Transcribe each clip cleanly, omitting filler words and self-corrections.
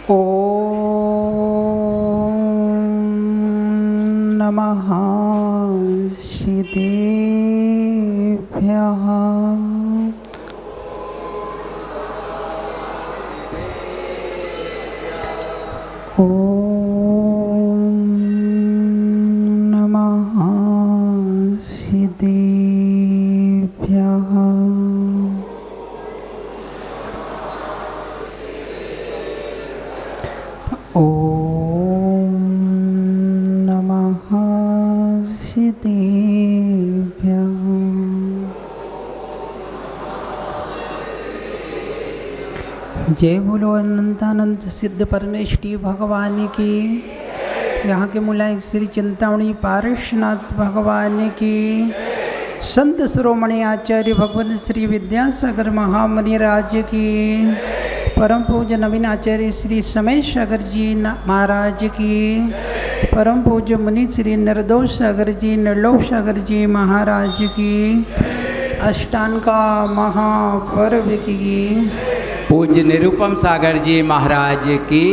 ॐ नमः सिद्धेभ्यः। ॐ नमः सिद्धेभ्यः। ॐ नमः सिद्धेभ्यः। जय बोलो अनंतानंद सिद्ध परमेश्वरी भगवान की। यहाँ के मूलायक श्री चिंतामणि पारेशनाथ भगवान की। संत शिरोमणि आचार्य भगवान श्री विद्यासागर महामुनि राज की। परम पूज्य नवीन आचार्य श्री समय सागर जी महाराज की। परम पूज्य मुनि श्री निर्दोष सागर जी निर्लोक सागर जी महाराज की। अष्टांगा महापर्व की। पूज्य निरुपम सागर जी महाराज की।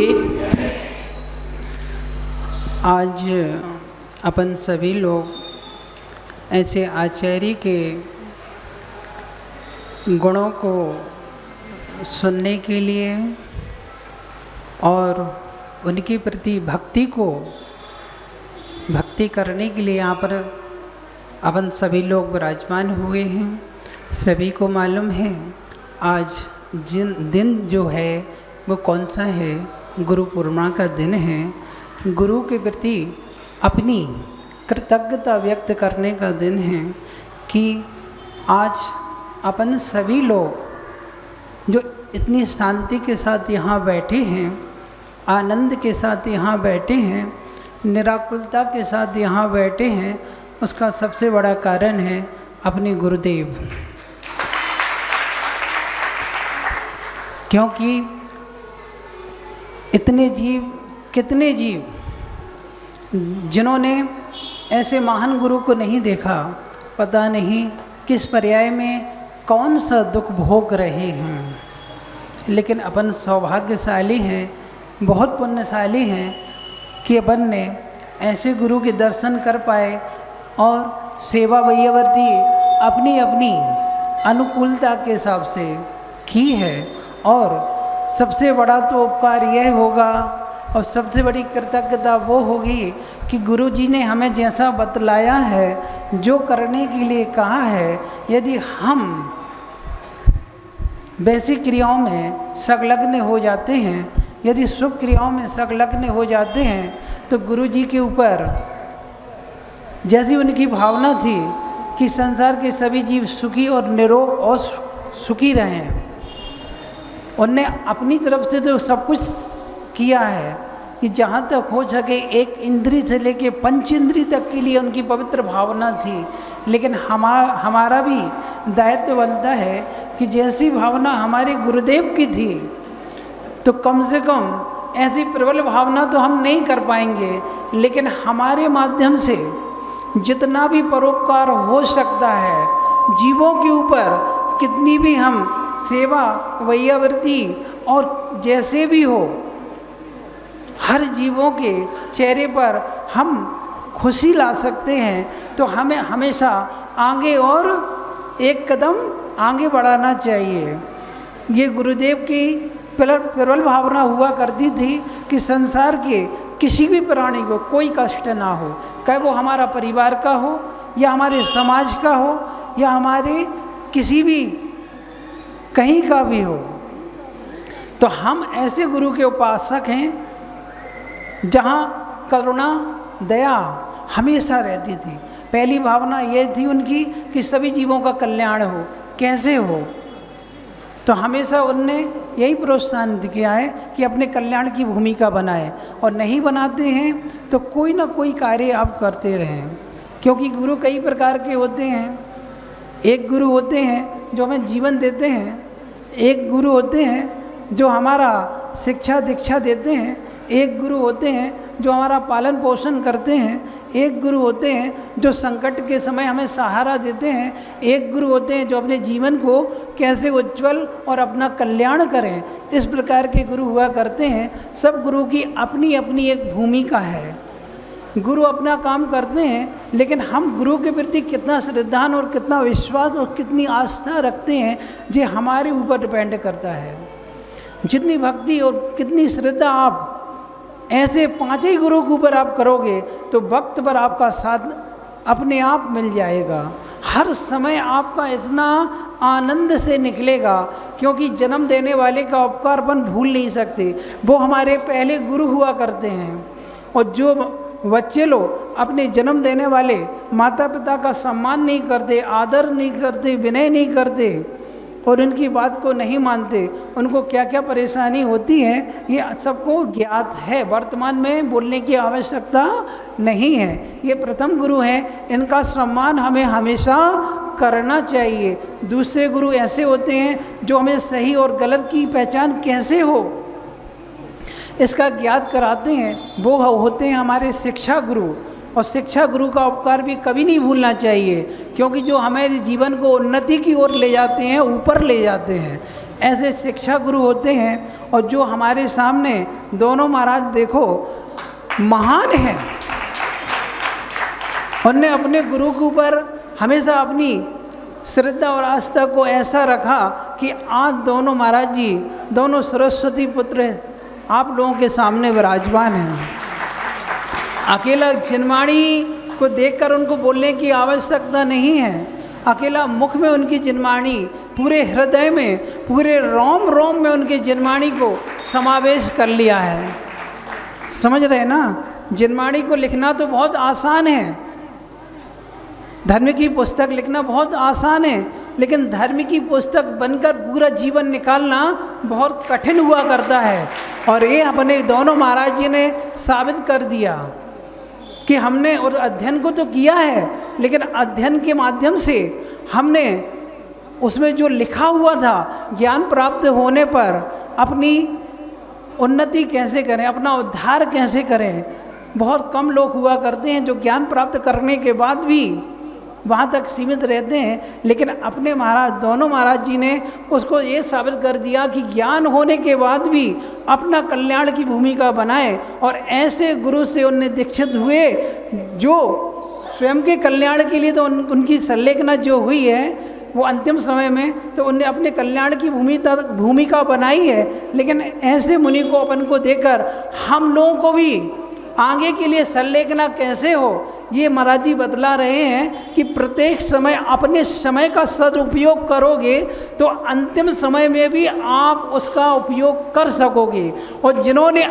आज अपन सभी लोग ऐसे आचार्य के गुणों को सुनने के लिए और उनके प्रति भक्ति करने के लिए यहाँ पर अपन सभी लोग विराजमान हुए हैं। सभी को मालूम है आज दिन जो है वो कौन सा है, गुरु पूर्णिमा का दिन है। गुरु के प्रति अपनी कृतज्ञता व्यक्त करने का दिन है कि आज अपन सभी लोग जो इतनी शांति के साथ यहाँ बैठे हैं, आनंद के साथ यहाँ बैठे हैं, निराकुलता के साथ यहाँ बैठे हैं, उसका सबसे बड़ा कारण है अपने गुरुदेव। क्योंकि इतने जीव, कितने जीव जिन्होंने ऐसे महान गुरु को नहीं देखा, पता नहीं किस पर्याय में कौन सा दुख भोग रहे हैं। लेकिन अपन सौभाग्यशाली हैं, बहुत पुण्यशाली हैं कि अपन ने ऐसे गुरु के दर्शन कर पाए और सेवा वैयावर्ती अपनी अपनी अनुकूलता के हिसाब से की है। और सबसे बड़ा तो उपकार यह होगा और सबसे बड़ी कृतज्ञता वो होगी कि गुरु जी ने हमें जैसा बतलाया है, जो करने के लिए कहा है, यदि हम वैसी क्रियाओं में संलग्न हो जाते हैं, यदि सुख क्रियाओं में संलग्न हो जाते हैं, तो गुरु जी के ऊपर जैसी उनकी भावना थी कि संसार के सभी जीव सुखी और निरोग और सुखी रहें, उनने अपनी तरफ से तो सब कुछ किया है कि जहाँ तक हो सके एक इंद्री से लेके पंच इंद्री तक के लिए उनकी पवित्र भावना थी। लेकिन हमारा भी दायित्व बनता है कि जैसी भावना हमारे गुरुदेव की थी, तो कम से कम ऐसी प्रबल भावना तो हम नहीं कर पाएंगे, लेकिन हमारे माध्यम से जितना भी परोपकार हो सकता है जीवों के ऊपर, कितनी भी हम सेवा वैयावर्ती और जैसे भी हो, हर जीवों के चेहरे पर हम खुशी ला सकते हैं, तो हमें हमेशा आगे और एक कदम आगे बढ़ाना चाहिए। ये गुरुदेव की प्रबल भावना हुआ करती थी कि संसार के किसी भी प्राणी को कोई कष्ट ना हो, चाहे वो हमारा परिवार का हो या हमारे समाज का हो या हमारे किसी भी कहीं का भी हो। तो हम ऐसे गुरु के उपासक हैं जहाँ करुणा दया हमेशा रहती थी। पहली भावना ये थी उनकी कि सभी जीवों का कल्याण हो। कैसे हो? तो हमेशा उनने यही प्रोत्साहन किया है कि अपने कल्याण की भूमिका बनाए, और नहीं बनाते हैं तो कोई ना कोई कार्य आप करते रहें। क्योंकि गुरु कई प्रकार के होते हैं। एक गुरु होते हैं जो हमें जीवन देते हैं, एक गुरु होते हैं जो हमारा शिक्षा दीक्षा देते हैं, एक गुरु होते हैं जो हमारा पालन पोषण करते हैं, एक गुरु होते हैं जो संकट के समय हमें सहारा देते हैं, एक गुरु होते हैं जो अपने जीवन को कैसे उज्जवल और अपना कल्याण करें, इस प्रकार के गुरु हुआ करते हैं। सब गुरु की अपनी अपनी एक भूमिका है। गुरु अपना काम करते हैं, लेकिन हम गुरु के प्रति कितना श्रद्धान और कितना विश्वास और कितनी आस्था रखते हैं, ये हमारे ऊपर डिपेंड करता है। जितनी भक्ति और कितनी श्रद्धा आप ऐसे 5 ही गुरु के ऊपर आप करोगे तो वक्त पर आपका साथ अपने आप मिल जाएगा। हर समय आपका इतना आनंद से निकलेगा, क्योंकि जन्म देने वाले का उपकार अपन भूल नहीं सकते। वो हमारे पहले गुरु हुआ करते हैं। और जो बच्चे लोग अपने जन्म देने वाले माता पिता का सम्मान नहीं करते, आदर नहीं करते, विनय नहीं करते और उनकी बात को नहीं मानते, उनको क्या क्या परेशानी होती है ये सबको ज्ञात है। वर्तमान में बोलने की आवश्यकता नहीं है। ये प्रथम गुरु हैं, इनका सम्मान हमें हमेशा करना चाहिए। दूसरे गुरु ऐसे होते हैं जो हमें सही और गलत की पहचान कैसे हो इसका ज्ञात कराते हैं, वो होते हैं हमारे शिक्षा गुरु। और शिक्षा गुरु का उपकार भी कभी नहीं भूलना चाहिए, क्योंकि जो हमारे जीवन को उन्नति की ओर ले जाते हैं, ऊपर ले जाते हैं, ऐसे शिक्षा गुरु होते हैं। और जो हमारे सामने दोनों महाराज देखो महान हैं, उनने अपने गुरु के ऊपर हमेशा अपनी श्रद्धा और आस्था को ऐसा रखा कि आज दोनों महाराज जी, दोनों सरस्वती पुत्र आप लोगों के सामने विराजमान हैं। अकेला जिनवाणी को देखकर उनको बोलने की आवश्यकता नहीं है। अकेला मुख में उनकी जिनवाणी, पूरे हृदय में, पूरे रोम रोम में उनकी जिनवाणी को समावेश कर लिया है। समझ रहे ना? जिनवाणी को लिखना तो बहुत आसान है, धर्म की पुस्तक लिखना बहुत आसान है, लेकिन धर्म की पुस्तक बनकर पूरा जीवन निकालना बहुत कठिन हुआ करता है। और ये अपने दोनों महाराज जी ने साबित कर दिया कि हमने और अध्ययन को तो किया है, लेकिन अध्ययन के माध्यम से हमने उसमें जो लिखा हुआ था, ज्ञान प्राप्त होने पर अपनी उन्नति कैसे करें, अपना उद्धार कैसे करें। बहुत कम लोग हुआ करते हैं जो ज्ञान प्राप्त करने के बाद भी वहाँ तक सीमित रहते हैं, लेकिन अपने महाराज, दोनों महाराज जी ने उसको ये साबित कर दिया कि ज्ञान होने के बाद भी अपना कल्याण की भूमिका बनाए। और ऐसे गुरु से उनने दीक्षित हुए जो स्वयं के कल्याण के लिए तो उनकी संलेखना जो हुई है वो अंतिम समय में तो उनने अपने कल्याण की भूमिका बनाई है। लेकिन ऐसे मुनि को अपन को देखकर हम लोगों को भी आगे के लिए संलेखना कैसे हो, ये महाराज जी बतला रहे हैं कि प्रत्येक समय अपने समय का सदुपयोग करोगे तो अंतिम समय में भी आप उसका उपयोग कर सकोगे। और जिन्होंने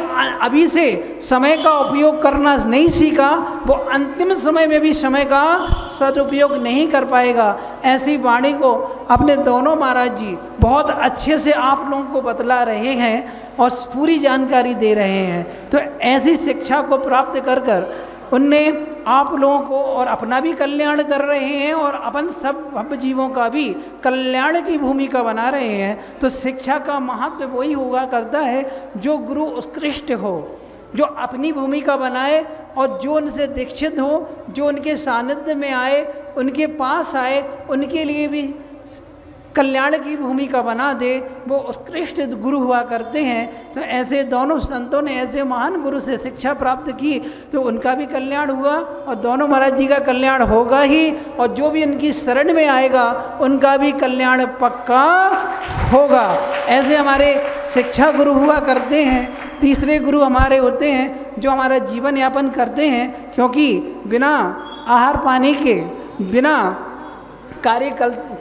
अभी से समय का उपयोग करना नहीं सीखा, वो अंतिम समय में भी समय का सदुपयोग नहीं कर पाएगा। ऐसी वाणी को अपने दोनों महाराज जी बहुत अच्छे से आप लोगों को बतला रहे हैं और पूरी जानकारी दे रहे हैं। तो ऐसी शिक्षा को प्राप्त कर कर उनने आप लोगों को और अपना भी कल्याण कर रहे हैं और अपन सब भव्य जीवों का भी कल्याण की भूमिका बना रहे हैं। तो शिक्षा का महत्व वही हुआ करता है जो गुरु उत्कृष्ट हो, जो अपनी भूमिका बनाए और जो उनसे दीक्षित हो, जो उनके सानिध्य में आए, उनके पास आए, उनके लिए भी कल्याण की भूमिका बना दे, वो उत्कृष्ट गुरु हुआ करते हैं। तो ऐसे दोनों संतों ने ऐसे महान गुरु से शिक्षा प्राप्त की तो उनका भी कल्याण हुआ और दोनों महाराज जी का कल्याण होगा ही, और जो भी इनकी शरण में आएगा उनका भी कल्याण पक्का होगा। ऐसे हमारे शिक्षा गुरु हुआ करते हैं। तीसरे गुरु हमारे होते हैं जो हमारा जीवन यापन करते हैं, क्योंकि बिना आहार पानी के, बिना कार्य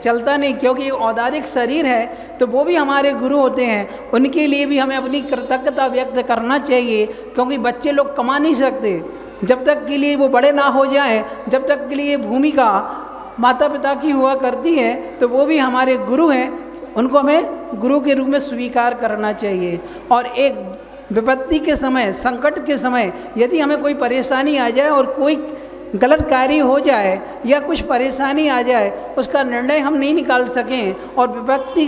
चलता नहीं, क्योंकि औदारिक शरीर है, तो वो भी हमारे गुरु होते हैं। उनके लिए भी हमें अपनी कृतज्ञता व्यक्त करना चाहिए, क्योंकि बच्चे लोग कमा नहीं सकते जब तक के लिए वो बड़े ना हो जाएं, जब तक के लिए भूमिका माता पिता की हुआ करती है, तो वो भी हमारे गुरु हैं। उनको हमें गुरु के रूप में स्वीकार करना चाहिए। और एक विपत्ति के समय, संकट के समय यदि हमें कोई परेशानी आ जाए और कोई गलत कार्य हो जाए या कुछ परेशानी आ जाए, उसका निर्णय हम नहीं निकाल सकें और विपत्ति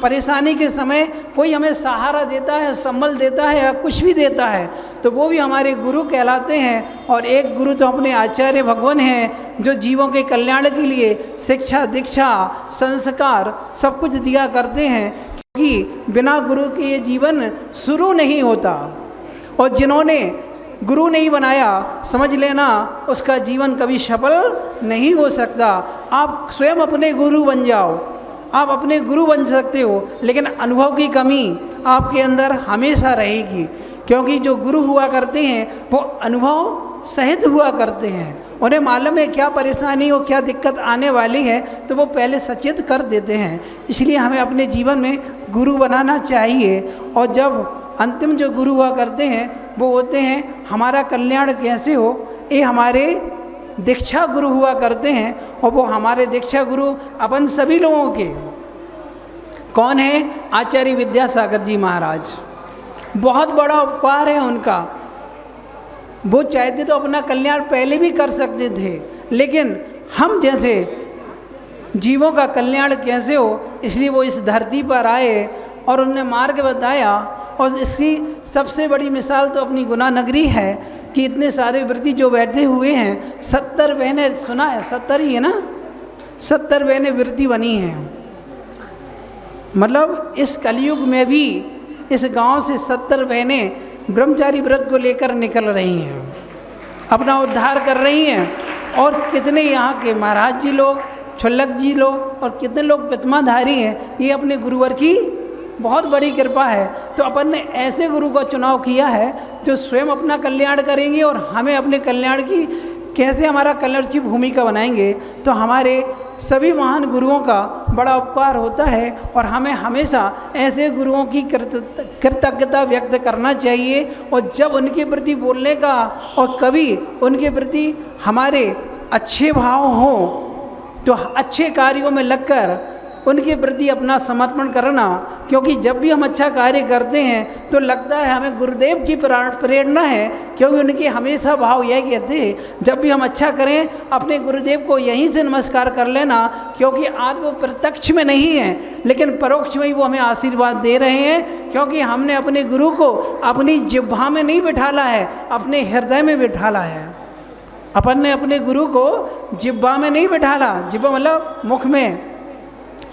परेशानी के समय कोई हमें सहारा देता है, संबल देता है या कुछ भी देता है, तो वो भी हमारे गुरु कहलाते हैं। और एक गुरु तो अपने आचार्य भगवान हैं, जो जीवों के कल्याण के लिए शिक्षा, दीक्षा, संस्कार सब कुछ दिया करते हैं, क्योंकि बिना गुरु के ये जीवन शुरू नहीं होता। और जिन्होंने गुरु नहीं बनाया, समझ लेना उसका जीवन कभी सफल नहीं हो सकता। आप स्वयं अपने गुरु बन जाओ, आप अपने गुरु बन सकते हो, लेकिन अनुभव की कमी आपके अंदर हमेशा रहेगी, क्योंकि जो गुरु हुआ करते हैं वो अनुभव सहित हुआ करते हैं। उन्हें मालूम है क्या परेशानी हो, क्या दिक्कत आने वाली है, तो वो पहले सचेत कर देते हैं। इसलिए हमें अपने जीवन में गुरु बनाना चाहिए। और जब अंतिम जो गुरु हुआ करते हैं वो होते हैं हमारा कल्याण कैसे हो, ये हमारे दीक्षा गुरु हुआ करते हैं। और वो हमारे दीक्षा गुरु अपन सभी लोगों के कौन है? आचार्य विद्यासागर जी महाराज। बहुत बड़ा उपकार है उनका। वो चाहते तो अपना कल्याण पहले भी कर सकते थे, लेकिन हम जैसे जीवों का कल्याण कैसे हो, इसलिए वो इस धरती पर आए और उन्होंने मार्ग बताया। और इसकी सबसे बड़ी मिसाल तो अपनी गुना नगरी है कि इतने सारे व्रती जो बैठे हुए हैं, 70 बहनें, सुना है 70 ही है ना, 70 बहनें व्रती बनी हैं। मतलब इस कलयुग में भी इस गांव से 70 बहनें ब्रह्मचारी व्रत को लेकर निकल रही हैं, अपना उद्धार कर रही हैं। और कितने यहाँ के महाराज जी लोग, छुल्लक जी लोग और कितने लोग प्रतिमाधारी हैं, ये अपने गुरुवर की बहुत बड़ी कृपा है। तो अपन ने ऐसे गुरु का चुनाव किया है जो स्वयं अपना कल्याण करेंगे और हमें अपने कल्याण की कैसे हमारा कल्याण की भूमिका बनाएंगे। तो हमारे सभी महान गुरुओं का बड़ा उपकार होता है और हमें हमेशा ऐसे गुरुओं की कृतज्ञता व्यक्त करना चाहिए। और जब उनके प्रति बोलने का और कभी उनके प्रति हमारे अच्छे भाव हों तो अच्छे कार्यों में लगकर उनके प्रति अपना समर्पण करना, क्योंकि जब भी हम अच्छा कार्य करते हैं तो लगता है हमें गुरुदेव की प्रेरणा है, क्योंकि उनके हमेशा भाव यह कहते हैं जब भी हम अच्छा करें अपने गुरुदेव को यहीं से नमस्कार कर लेना, क्योंकि आज वो प्रत्यक्ष में नहीं है लेकिन परोक्ष में ही वो हमें आशीर्वाद दे रहे हैं। क्योंकि हमने अपने गुरु को अपनी जिह्वा में नहीं बिठाला है, अपने हृदय में बिठाला है। अपन ने अपने गुरु को जिह्वा में नहीं बिठाला, जिह्वा मतलब मुख में,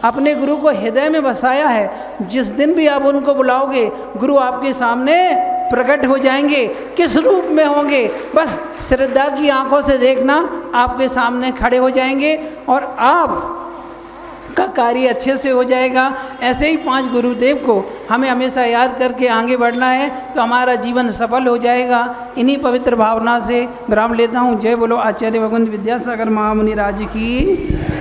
अपने गुरु को हृदय में बसाया है। जिस दिन भी आप उनको बुलाओगे गुरु आपके सामने प्रकट हो जाएंगे। किस रूप में होंगे, बस श्रद्धा की आंखों से देखना, आपके सामने खड़े हो जाएंगे और आप का कार्य अच्छे से हो जाएगा। ऐसे ही 5 गुरुदेव को हमें हमेशा याद करके आगे बढ़ना है तो हमारा जीवन सफल हो जाएगा। इन्हीं पवित्र भावना से विराम लेता हूँ। जय बोलो आचार्य भगवंत विद्यासागर महामुनि राज की।